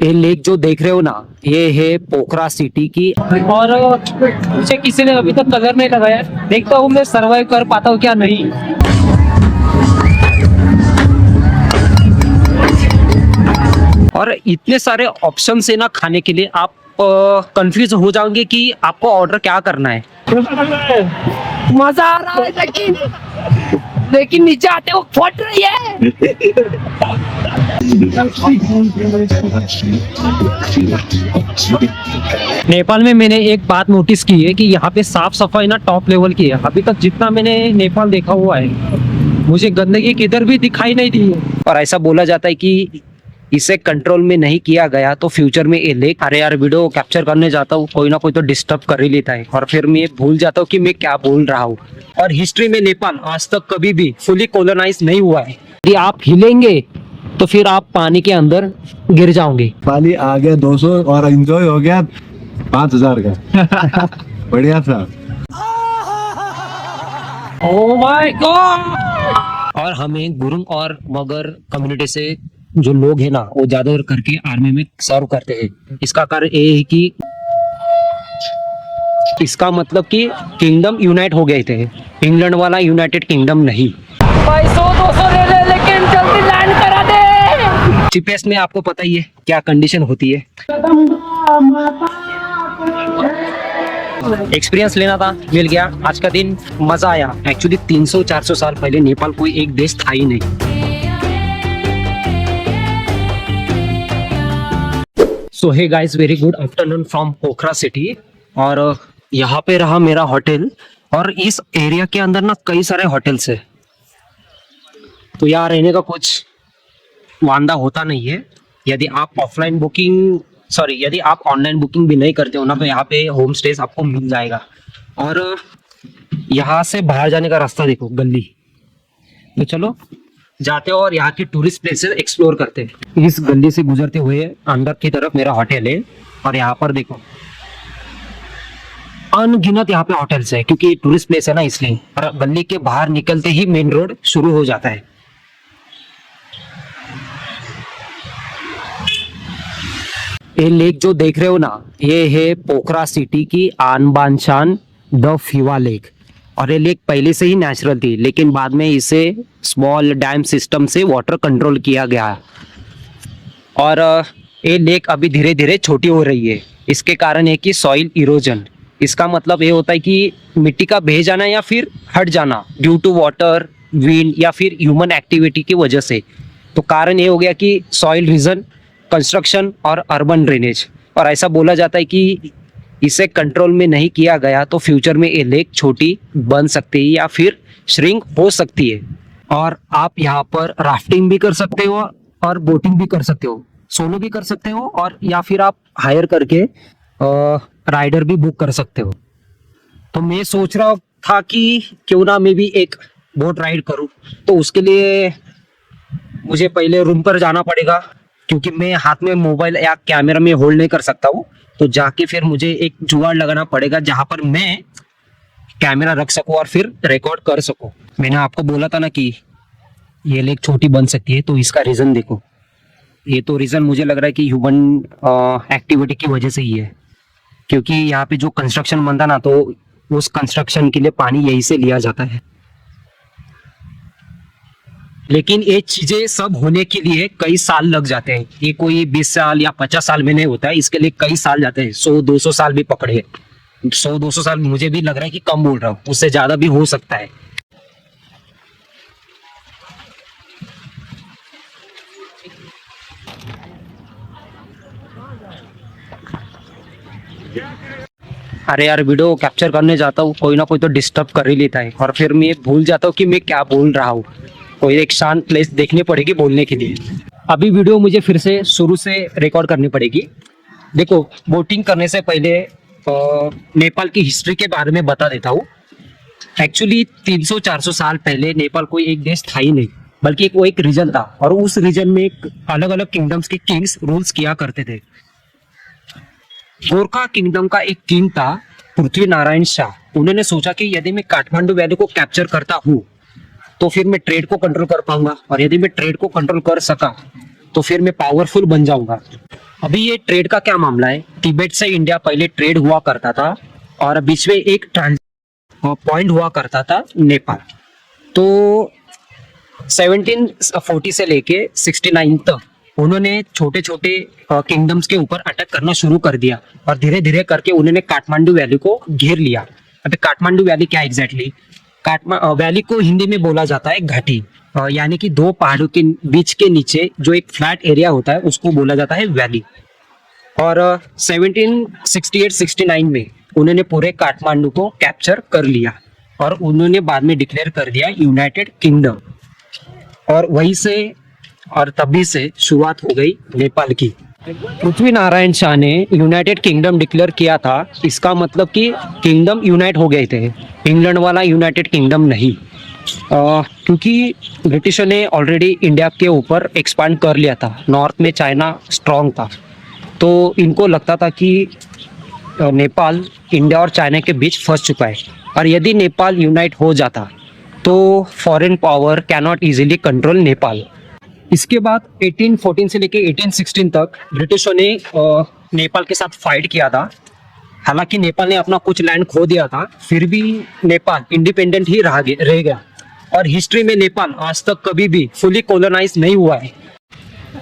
ये लेक जो देख रहे हो ना, ये है पोखरा सिटी की। और मुझे किसी ने अभी तक कलर नहीं लगाया, देखता हूँ मैं सरवाइव कर पाता हूँ क्या नहीं। और इतने सारे ऑप्शन है ना खाने के लिए, आप कंफ्यूज हो जाओगे कि आपको ऑर्डर क्या करना है। मजा आ रहा है लेकिन नीचे आते वो फट रही है। नेपाल में मैंने एक बात नोटिस की है कि यहाँ पे साफ सफाई ना टॉप लेवल की है। अभी तक जितना मैंने नेपाल देखा हुआ है, मुझे गंदगी किधर भी दिखाई नहीं दी है। और ऐसा बोला जाता है कि इसे कंट्रोल में नहीं किया गया तो फ्यूचर में ये लेक, अरे यार वीडियो कैप्चर करने जाता हूँ कोई ना कोई तो डिस्टर्ब कर ही लेता है और फिर मैं भूल जाता हूँ कि मैं क्या बोल रहा हूँ। और हिस्ट्री में नेपाल आज तक कभी भी फुली कॉलोनाइज नहीं हुआ है। यदि आप हिलेंगे तो फिर आप पानी के अंदर गिर जाओगे। पाली आ गया 200 और एंजॉय हो गया 5000 का। बढ़िया था। Oh my God. और हमें गुरुंग और मगर कम्युनिटी से जो लोग हैं ना, वो ज्यादा करके आर्मी में सर्व करते हैं। इसका कारण ये है कि इसका मतलब कि किंगडम यूनाइट हो गए थे, इंग्लैंड वाला यूनाइटेड किंगडम नहीं। 200 ले ले लेकिन जल्दी लैंड करा दे। जीपीएस में आपको पता ही है क्या कंडीशन होती है। एक्सपीरियंस लेना था, मिल गया। आज का दिन मजा आया। एक्चुअली 300-400 साल पहले नेपाल कोई एक देश था ही नहीं। So hey guys, very good afternoon from Pokhara city. और यहाँ पे रहा मेरा होटल, और इस एरिया के अंदर ना कई सारे होटल्स है, तो यहाँ रहने का कुछ वांदा होता नहीं है। यदि आप ऑफलाइन बुकिंग यदि आप ऑनलाइन बुकिंग भी नहीं करते हो ना, तो यहाँ पे होम स्टेज आपको मिल जाएगा। और यहाँ से बाहर जाने का रास्ता देखो, गली। तो चलो जाते हो और यहाँ की टूरिस्ट प्लेसेस एक्सप्लोर करते हैं। इस गली से गुजरते हुए अंदर की तरफ मेरा होटल है, और यहाँ पर देखो अनगिनत यहाँ पे होटल्स है, क्योंकि टूरिस्ट प्लेस है ना इसलिए। और गली के बाहर निकलते ही मेन रोड शुरू हो जाता है। ये लेक जो देख रहे हो ना, ये है पोखरा सिटी की आन बान शान द फीवा लेक। और ये लेक पहले से ही नेचुरल थी, लेकिन बाद में इसे स्मॉल डैम सिस्टम से वाटर कंट्रोल किया गया। और ये लेक अभी धीरे धीरे छोटी हो रही है। इसके कारण है कि सॉइल इरोजन। इसका मतलब ये होता है कि मिट्टी का बह जाना या फिर हट जाना ड्यू टू वाटर, विंड या फिर ह्यूमन एक्टिविटी की वजह से। तो कारण ये हो गया कि सॉइल रीजन, कंस्ट्रक्शन और अर्बन ड्रेनेज। और ऐसा बोला जाता है कि इसे कंट्रोल में नहीं किया गया तो फ्यूचर में ये लेक छोटी बन सकती है या फिर श्रिंक हो सकती है। और आप यहाँ पर राफ्टिंग भी कर सकते हो और बोटिंग भी कर सकते हो, सोलो भी कर सकते हो, और या फिर आप हायर करके राइडर भी बुक कर सकते हो। तो मैं सोच रहा था कि क्यों ना मैं भी एक बोट राइड करूं। तो उसके लिए मुझे पहले रूम पर जाना पड़ेगा, क्योंकि मैं हाथ में मोबाइल या कैमरा में होल्ड नहीं कर सकता हूँ। तो जाके फिर मुझे एक जुगाड़ लगाना पड़ेगा जहां पर मैं कैमरा रख सकूं और फिर रिकॉर्ड कर सकूं। मैंने आपको बोला था ना कि ये लेक छोटी बन सकती है, तो इसका रीजन देखो। ये तो रीजन मुझे लग रहा है कि ह्यूमन एक्टिविटी की वजह से ही है, क्योंकि यहाँ पे जो कंस्ट्रक्शन बनता ना, तो उस कंस्ट्रक्शन के लिए पानी यहीं से लिया जाता है। लेकिन ये चीजें सब होने के लिए कई साल लग जाते हैं। ये कोई 20 साल या 50 साल में नहीं होता है, इसके लिए कई साल जाते हैं। 100-200 साल भी पकड़े। 100-200 साल मुझे भी लग रहा है कि कम बोल रहा हूँ, उससे ज्यादा भी हो सकता है। अरे यार वीडियो कैप्चर करने जाता हूँ कोई ना कोई तो डिस्टर्ब कर ही लेता है, और फिर मैं भूल जाता हूँ कि मैं क्या बोल रहा हूँ। कोई एक शांत प्लेस देखनी पड़ेगी बोलने के लिए। अभी वीडियो मुझे फिर से शुरू से रिकॉर्ड करनी पड़ेगी। देखो, बोटिंग करने से पहले नेपाल की हिस्ट्री के बारे में बता देता हूँ। एक्चुअली 300-400 साल पहले नेपाल कोई एक देश था ही नहीं, बल्कि वो एक रीजन था, और उस रीजन में अलग अलग किंगडम्स के किंग्स रूल्स किया करते थे। गोरखा किंगडम का एक किंग था पृथ्वी नारायण शाह। उन्होंने सोचा कि यदि मैं काठमांडू वैली को कैप्चर करता हूँ तो फिर मैं ट्रेड को कंट्रोल कर पाऊंगा, और यदि मैं ट्रेड को कंट्रोल कर सका तो फिर मैं पावरफुल बन जाऊंगा। अभी ये ट्रेड का क्या मामला है, तिब्बत से इंडिया पहले ट्रेड हुआ करता था और बीच में एक पॉइंट हुआ करता था नेपाल। तो 1740 से लेके 69 तक उन्होंने छोटे छोटे किंगडम्स के ऊपर अटैक करना शुरू कर दिया और धीरे धीरे करके उन्होंने काठमांडू वैली को घेर लिया। अभी काठमांडू वैली क्या एग्जैक्टली, वैली को हिंदी में बोला जाता है घाटी, यानी कि दो पहाड़ों के बीच के नीचे जो एक फ्लैट एरिया होता है उसको बोला जाता है वैली। और 1768-69 में उन्होंने पूरे काठमांडू को कैप्चर कर लिया और उन्होंने बाद में डिक्लेयर कर दिया यूनाइटेड किंगडम। और वहीं से और तभी से शुरुआत हो गई नेपाल की। पृथ्वी नारायण शाह ने यूनाइटेड किंगडम डिक्लेयर किया था, इसका मतलब कि किंगडम यूनाइट हो गए थे, इंग्लैंड वाला यूनाइटेड किंगडम नहीं। क्योंकि ब्रिटिशों ने ऑलरेडी इंडिया के ऊपर एक्सपांड कर लिया था, नॉर्थ में चाइना स्ट्रांग था, तो इनको लगता था कि नेपाल इंडिया और चाइना के बीच फंस चुका है और यदि नेपाल यूनाइट हो जाता तो foreign power can not easily control Nepal. इसके बाद 1814 से लेके 1816 तक ब्रिटिशों ने नेपाल के साथ फाइट किया था। हालांकि नेपाल ने अपना कुछ लैंड खो दिया था, फिर भी नेपाल इंडिपेंडेंट ही रह गया और हिस्ट्री में नेपाल आज तक कभी भी फुली कॉलोनाइज नहीं हुआ है।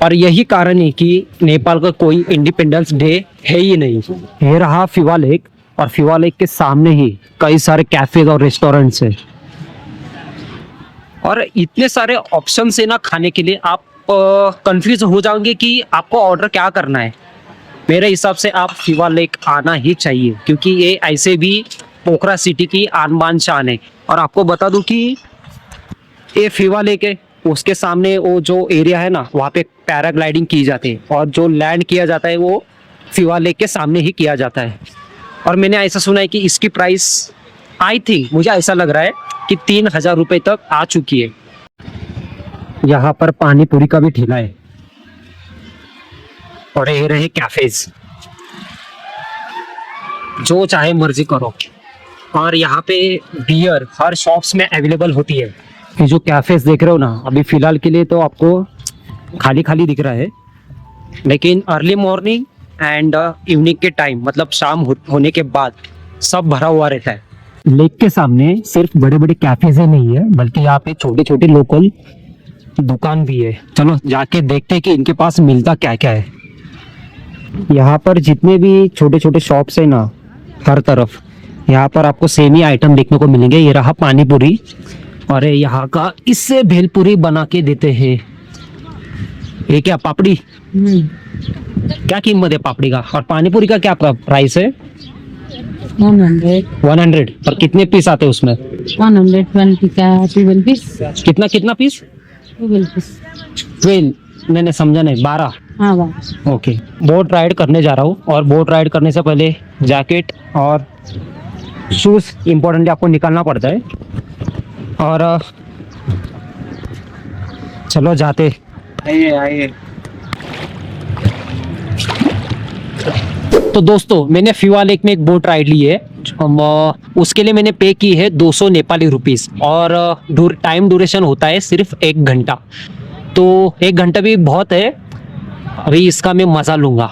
और यही कारण है कि नेपाल का कोई इंडिपेंडेंस डे है ही नहीं। ये रहा फिवा लेक और फिवा लेक के सामने ही कई सारे कैफेज और रेस्टोरेंट्स हैं और इतने सारे ऑप्शन है ना खाने के लिए, आप कंफ्यूज हो जाओगे कि आपको ऑर्डर क्या करना है। मेरे हिसाब से आप फिवा लेक आना ही चाहिए क्योंकि ये ऐसे भी पोखरा सिटी की आन बान शान है। और आपको बता दूं कि ये फिवा लेक है, उसके सामने वो जो एरिया है ना वहाँ पे पैराग्लाइडिंग की जाती है और जो लैंड किया जाता है वो फिवा लेक के सामने ही किया जाता है। और मैंने ऐसा सुना है कि इसकी प्राइस आई थिंक, मुझे ऐसा लग रहा है कि 3000 रुपये तक आ चुकी है। यहाँ पर पानी पूरी का भी ठेला है और ये रहे कैफेज, जो चाहे मर्जी करो। और यहाँ पे बियर हर शॉप्स में अवेलेबल होती है। ये जो कैफेज देख रहे हो ना, अभी फिलहाल के लिए तो आपको खाली खाली दिख रहा है, लेकिन अर्ली मॉर्निंग एंड इवनिंग के टाइम, मतलब शाम होने के बाद सब भरा हुआ रहता है। लेक के सामने सिर्फ बड़े बड़े कैफेज ही नहीं है, बल्कि यहाँ पे छोटे छोटे लोकल दुकान भी है। चलो जाके देखते हैं कि इनके पास मिलता क्या क्या है। यहाँ पर जितने भी छोटे छोटे शॉप्स है ना, हर तरफ यहाँ पर आपको सेम ही आइटम देखने को मिलेंगे। ये रहा पानी पूरी और यहाँ का इससे भेलपुरी बना के देते हैं। ये क्या पापड़ी, क्या कीमत है पापड़ी का और पानी पूरी का क्या प्राइस है? 100 पर कितने पीस आते हैं उसमें? 120 का 12 पीस। कितना पीस? 12 पीस। 12 नहीं समझा नहीं, 12। हाँ बस। ओके, बोट राइड करने जा रहा हूँ और बोट राइड करने से पहले जैकेट और शूज इम्पोर्टेंटली आपको निकालना पड़ता है। और चलो जाते। आइए। तो दोस्तों मैंने फिवा लेक में एक बोट राइड ली है। उसके लिए मैंने पे की है 200 नेपाली रुपीस और टाइम ड्यूरेशन होता है सिर्फ 1 घंटा। तो 1 घंटा भी बहुत है, अभी इसका मैं मज़ा लूँगा।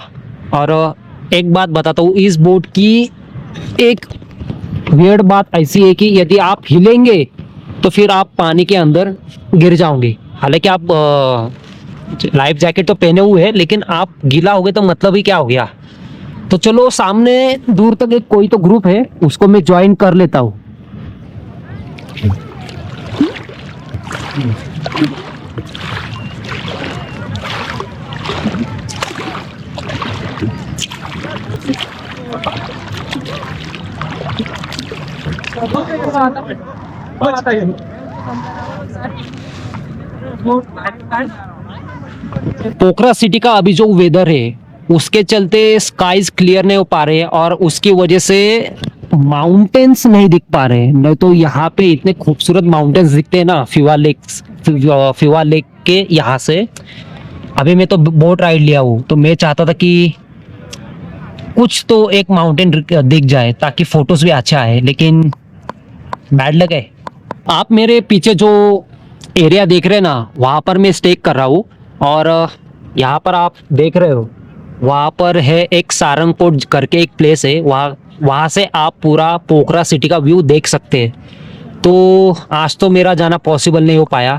और एक बात बताता हूँ, इस बोट की एक वियर्ड बात ऐसी है कि यदि आप हिलेंगे तो फिर आप पानी के अंदर गिर जाओगे। हालांकि आप लाइफ जैकेट तो पहने हुए हैं, लेकिन आप गीला हो गए तो मतलब ही क्या हो गया। तो चलो सामने दूर तक एक कोई तो ग्रुप है, उसको मैं ज्वाइन कर लेता हूँ। पोखरा सिटी का अभी जो वेदर है उसके चलते स्काईज क्लियर नहीं हो पा रहे हैं और उसकी वजह से माउंटेन्स नहीं दिख पा रहे हैं। नहीं तो यहाँ पे इतने खूबसूरत माउंटेन्स दिखते हैं ना फिवा लेक के यहाँ से। अभी मैं तो बोट राइड लिया हूँ, तो मैं चाहता था कि कुछ तो एक माउंटेन दिख जाए ताकि फोटोज भी अच्छा आए, लेकिन बैड लक है। आप मेरे पीछे जो एरिया देख रहे हैं ना, वहाँ पर मैं स्टे कर रहा हूँ और यहाँ पर आप देख रहे हो, वहाँ पर है एक सारंगपुर करके एक प्लेस है, वहाँ से आप पूरा पोखरा सिटी का व्यू देख सकते हैं। तो आज तो मेरा जाना पॉसिबल नहीं हो पाया,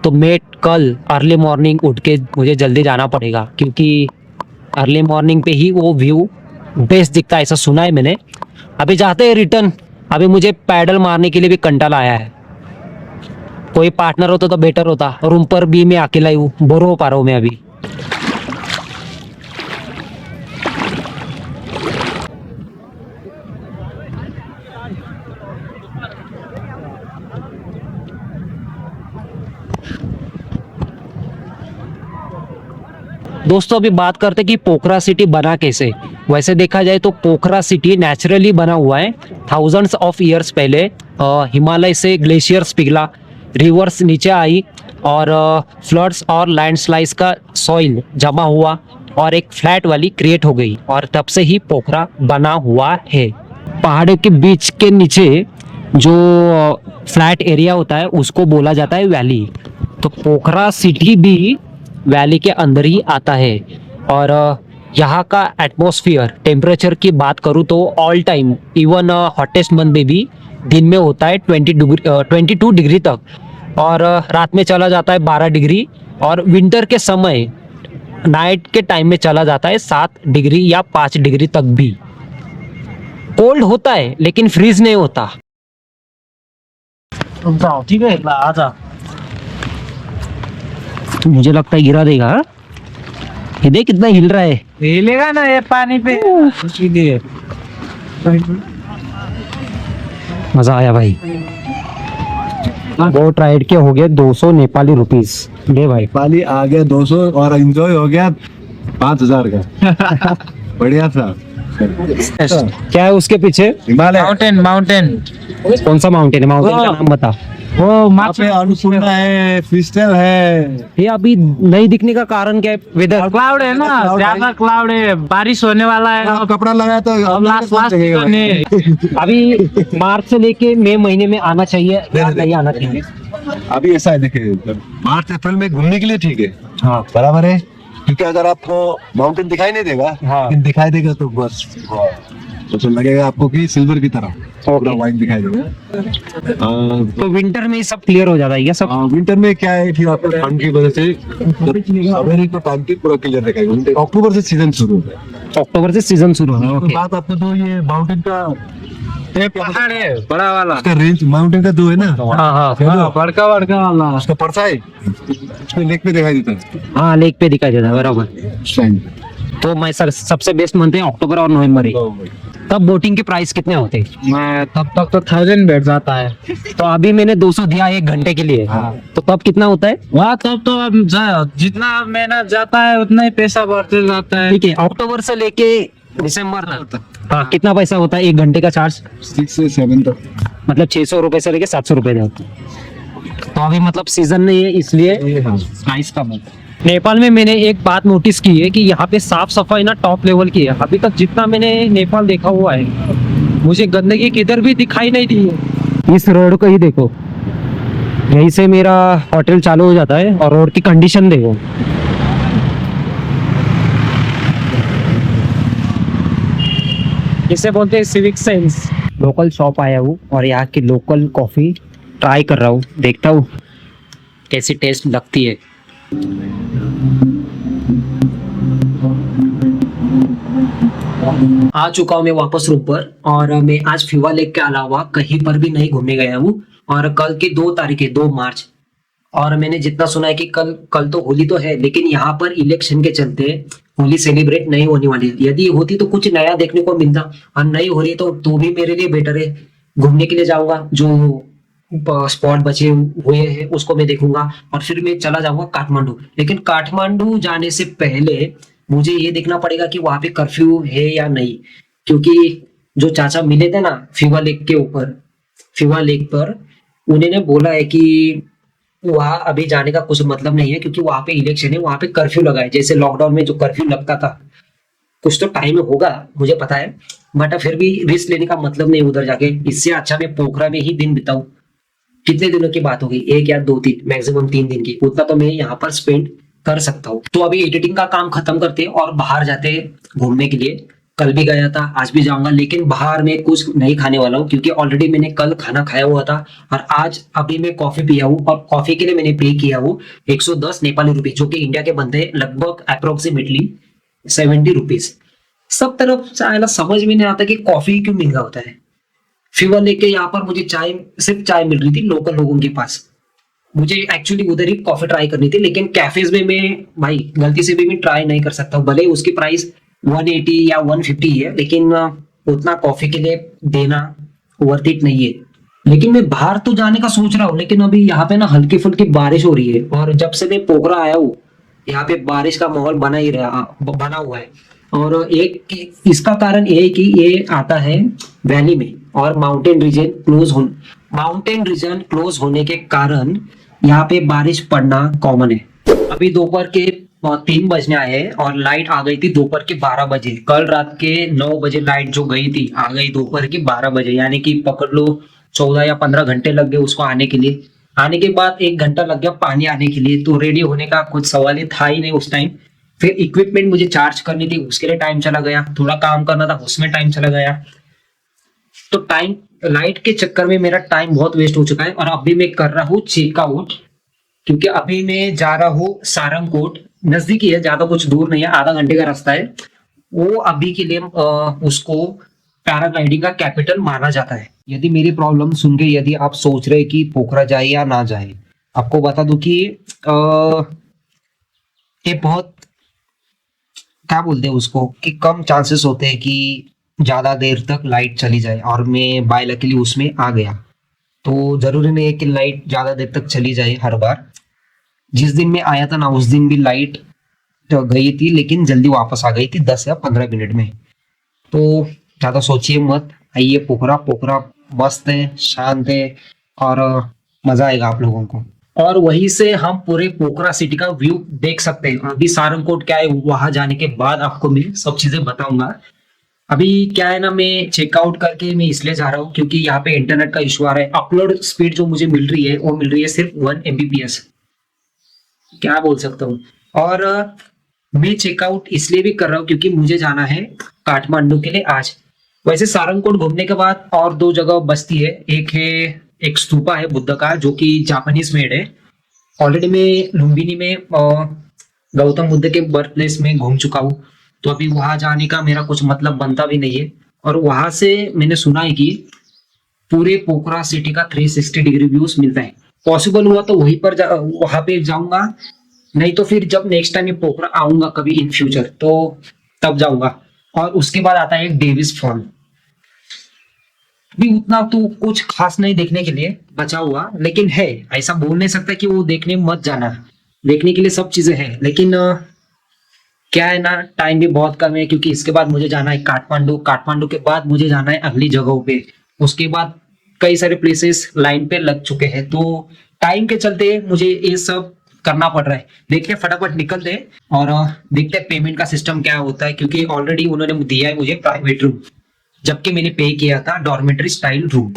तो मैं कल अर्ली मॉर्निंग उठ के मुझे जल्दी जाना पड़ेगा, क्योंकि अर्ली मॉर्निंग पे ही वो व्यू बेस्ट दिखता है, ऐसा सुना है मैंने। अभी जाते हैं रिटर्न, अभी मुझे पैडल मारने के लिए भी कंटाला आया है। कोई पार्टनर होता तो बेटर होता, रूम पर भी मैं अकेला ही हूँ, बोर हो पा रहा हूँ मैं अभी। दोस्तों अभी बात करते कि पोखरा सिटी बना कैसे। वैसे देखा जाए तो पोखरा सिटी नेचुरली बना हुआ है। थाउजेंड्स ऑफ ईयर्स पहले हिमालय से ग्लेशियर्स पिघला, रिवर्स नीचे आई और फ्लड्स और लैंडस्लाइड्स का सॉइल जमा हुआ और एक फ्लैट वैली क्रिएट हो गई, और तब से ही पोखरा बना हुआ है। पहाड़ों के बीच के नीचे जो फ्लैट एरिया होता है उसको बोला जाता है वैली। तो पोखरा सिटी भी वैली के अंदर ही आता है। और यहाँ का एटमॉस्फेयर टेम्परेचर की बात करूँ तो all time even hottest month में भी दिन में होता है 22 डिग्री तक, और रात में चला जाता है 12 डिग्री, और विंटर के समय नाइट के टाइम में चला जाता है 7 डिग्री या 5 डिग्री तक भी। कोल्ड होता है लेकिन फ्रीज नहीं होता। ठीक है, आजा। मुझे लगता है गिरा देगा। हाँ? ये देख कितना हिल रहा है। हिलेगा ना ये पानी पे, इसीलिए। मजा आया भाई। बोट राइड के हो गए 200 नेपाली रुपीस। ले भाई। पाली आ गया 200 और एंजॉय हो गया 5000 का। बढ़िया था। क्या है उसके पीछे? हिमालय माउंटेन। कौन सा माउंटेन है? माउंटेन का नाम बता। वो वहाँ पे अन्नपूर्णा है, फिस्टल है। ये अभी नहीं दिखने का कारण क्या है? वेदर क्लाउड है ना, ज्यादा क्लाउड है, बारिश होने वाला है। आप कपड़ा लगाया तो अब लास्ट अभी मार्च से लेके मई महीने में आना चाहिए या नहीं आना चाहिए? अभी ऐसा है, देखिए मार्च अप्रैल में घूमने के लिए ठीक है, हाँ बराबर है, क्योंकि अगर आपको माउंटेन दिखाई नहीं देगा, हाँ। लेकिन दिखाई देगा तो बस तो लगेगा आपको कि सिल्वर की तरह पूरा वाइट दिखाई देगा। तो विंटर में सब क्लियर हो जाता है क्या सब? विंटर में क्या है, फिर आपको ठंड की वजह से सवेरे को टाइम की पूरा क्लियर दिखाएगा। अक्टूबर से सीजन शुरू होता है। अक्टूबर से सीजन शुरू होगा। उसके बाद आपको तो ये माउंटेन का पहाड़ है बड़ा वाला, उसका रेंज माउंटेन का दो है ना, हाँ हाँ बड़का वाला। उसका परसा है, उसमें लेक पे दिखाई देता है हाँ, लेक पे दिखाई देता है, बराबर। उस टाइम। तो मैं सर सबसे बेस्ट मानते हैं अक्टूबर और नवंबर ही। तब बोटिंग के प्राइस कितने होते हैं? मैं तब तक तो 1000 बैठ जाता है। तो अभी मैंने 200 दिया 1 घंटे के लिए, हाँ। तो तब कितना होता है? वहाँ तब तो अब जितना मेहनत जाता है उतना ही पैसा बढ़ते जाता है। ठीक है, अक्टूबर से लेके दिसंबर तक हाँ कितना पैसा होता है 1 घंटे का चार्ज? 6 से 7 तक, मतलब 600 रुपए से लेके 700 रुपए तक। तो अभी मतलब सीजन नहीं है इसलिए प्राइस कम है। नेपाल में मैंने एक बात नोटिस की है कि यहाँ पे साफ सफाई ना टॉप लेवल की है। अभी तक जितना मैंने नेपाल देखा हुआ है, मुझे गंदगी किधर भी दिखाई नहीं दी है। इस रोड को ही देखो, यहीं से मेरा होटल चालू हो जाता है, और रोड की कंडीशन देखो। इसे बोलते हैं सिविक सेंस। लोकल शॉप आया हूँ और यहाँ की लोकल कॉफी ट्राई कर रहा हूँ, देखता हूँ कैसी टेस्ट लगती है। आ चुका हूँ मैं वापस रूम पर, और मैं आज फिवा लेक के अलावा कहीं पर भी नहीं घूमने गया हूँ। और कल की 2 तारीख है, 2 मार्च, और मैंने जितना सुना है कि कल तो होली तो है, लेकिन यहाँ पर इलेक्शन के चलते होली सेलिब्रेट नहीं होने वाली है। यदि होती तो कुछ नया देखने को मिलता, और नहीं हो रही तो भी मेरे लिए बेटर है। घूमने के लिए जाऊंगा, जो स्पॉट बचे हुए हैं उसको मैं देखूंगा, और फिर मैं चला जाऊंगा काठमांडू। लेकिन काठमांडू जाने से पहले मुझे ये देखना पड़ेगा कि वहां पे कर्फ्यू है या नहीं, क्योंकि जो चाचा मिले थे ना फिवा लेक के ऊपर, फिवा लेक पर, उन्होंने बोला है कि वहां अभी जाने का कुछ मतलब नहीं है, क्योंकि वहां पे इलेक्शन है, वहां पे कर्फ्यू लगा है। जैसे लॉकडाउन में जो कर्फ्यू लगता था, कुछ तो टाइम होगा मुझे पता है, बट फिर भी रिस्क लेने का मतलब नहीं उधर जाके। इससे अच्छा मैं पोखरा में ही दिन बिताऊं। कितने दिनों की बात होगी, 1 या 2 3, मैक्सिमम 3 दिन की, उतना तो मैं यहाँ पर स्पेंड कर सकता हूँ। तो अभी एडिटिंग का काम खत्म करते हैं और बाहर जाते हैं घूमने के लिए। कल भी गया था, आज भी जाऊंगा, लेकिन बाहर में कुछ नहीं खाने वाला हूँ क्योंकि ऑलरेडी मैंने कल खाना खाया हुआ था और आज अभी मैं कॉफी पिया हूँ और कॉफी के लिए मैंने पे किया हूँ 110 नेपाली रुपए, जो कि इंडिया के बनते हैं लगभग अप्रोक्सीमेटली 70 रुपीज। सब तरफ चाहे समझ में नहीं आता कि कॉफी क्यों महंगा होता है। फीवर लेके यहाँ पर मुझे चाय, सिर्फ चाय मिल रही थी लोकल लोगों के पास। मुझे एक्चुअली उधर ही कॉफी ट्राई करनी थी, लेकिन कैफेज में मैं भाई गलती से भी मैं ट्राई नहीं कर सकता हूँ। भले ही उसकी प्राइस 180 या 150 है, लेकिन उतना कॉफी के लिए देना वर्थ इट नहीं है। लेकिन मैं बाहर तो जाने का सोच रहा हूँ, लेकिन अभी यहाँ पे ना हल्की फुल्की बारिश हो रही है और जब से मैं पोखरा आया हूँ यहाँ पे बारिश का माहौल बना हुआ है। और एक इसका कारण ये है कि ये आता है वैली में और माउंटेन रीजन क्लोज होने के कारण यहाँ पे बारिश पड़ना कॉमन है। अभी दोपहर के 3 बजने आए हैं और लाइट आ गई थी दोपहर के 12 बजे। कल रात के 9 बजे लाइट जो गई थी आ गई दोपहर के 12 बजे, यानी कि पकड़ लो 14 या 15 घंटे लग गए उसको आने के लिए। आने के बाद 1 घंटा लग गया पानी आने के लिए, तो रेडी होने का कुछ सवाल ही था ही नहीं उस टाइम। फिर इक्विपमेंट मुझे चार्ज करनी थी, उसके लिए टाइम चला गया। थोड़ा काम करना था, उसमें टाइम चला गया। तो टाइम, लाइट के चक्कर में मेरा टाइम बहुत वेस्ट हो चुका है। और अभी मैं कर रहा हूँ चेकआउट, क्योंकि अभी मैं जा रहा हूँ सारंगकोट। नजदीक ही है, ज्यादा कुछ दूर नहीं है, आधा घंटे का रास्ता है। वो अभी के लिए उसको पैराग्लाइडिंग का कैपिटल माना जाता है। यदि मेरी प्रॉब्लम सुन के यदि आप सोच रहे कि पोखरा जाए या ना जाए, आपको बता दूं कि ये बहुत, क्या बोलते हैं उसको, कि कम चांसेस होते हैं कि ज्यादा देर तक लाइट चली जाए। और मैं बाय लकीली उसमें आ गया, तो जरूरी नहीं है कि लाइट ज्यादा देर तक चली जाए हर बार। जिस दिन मैं आया था ना उस दिन भी लाइट तो गई थी, लेकिन जल्दी वापस आ गई थी 10 या 15 मिनट में। तो ज्यादा सोचिए मत, आइए पोखरा मस्त है, शांत है और मजा आएगा आप लोगों को। और वहीं से हम पूरे पोखरा सिटी का व्यू देख सकते हैं। अभी सारंगकोट क्या है, वहां जाने के बाद आपको मैं सब चीजें बताऊंगा। अभी क्या है ना, मैं चेकआउट करके मैं इसलिए जा रहा हूँ क्योंकि यहाँ पे इंटरनेट का इशू आ रहा है। अपलोड स्पीड जो मुझे मिल रही है वो मिल रही है सिर्फ 1 Mbps, क्या बोल सकता हूँ। और मैं चेकआउट इसलिए भी कर रहा हूँ क्योंकि मुझे जाना है काठमांडू के लिए आज। वैसे सारंगकोट घूमने के बाद और 2 जगह बचती है। एक स्तूपा है बुद्ध का, जो कि जापानीज मेड है। ऑलरेडी मैं लुम्बिनी में गौतम बुद्ध के बर्थ प्लेस में घूम चुका हूँ, तो अभी वहां जाने का मेरा कुछ मतलब बनता भी नहीं है। और वहां से मैंने सुना है कि पूरे पोखरा सिटी का 360 डिग्री व्यूज मिलता है। पॉसिबल हुआ तो वहां पे जाऊंगा, नहीं तो फिर जब नेक्स्ट टाइम ये पोखरा आऊंगा कभी इन फ्यूचर तो तब जाऊंगा। और उसके बाद आता है एक डेविस फॉल। भी उतना तो कुछ खास नहीं देखने के लिए बचा हुआ, लेकिन है, ऐसा बोल नहीं सकता कि वो देखने मत जाना, देखने के लिए सब चीजें हैं। लेकिन क्या है ना, टाइम भी बहुत कम है क्योंकि इसके बाद मुझे जाना है काठमांडू के बाद मुझे जाना है अगली जगहों पे। उसके बाद कई सारे प्लेसेस लाइन पे लग चुके हैं, तो टाइम के चलते मुझे ये सब करना पड़ रहा है। देखते फटाफट निकलते हैं और देखते पेमेंट का सिस्टम क्या होता है, क्योंकि ऑलरेडी उन्होंने दिया है मुझे प्राइवेट रूम, जबकि मैंने पे किया था डॉर्मेटरी स्टाइल रूम।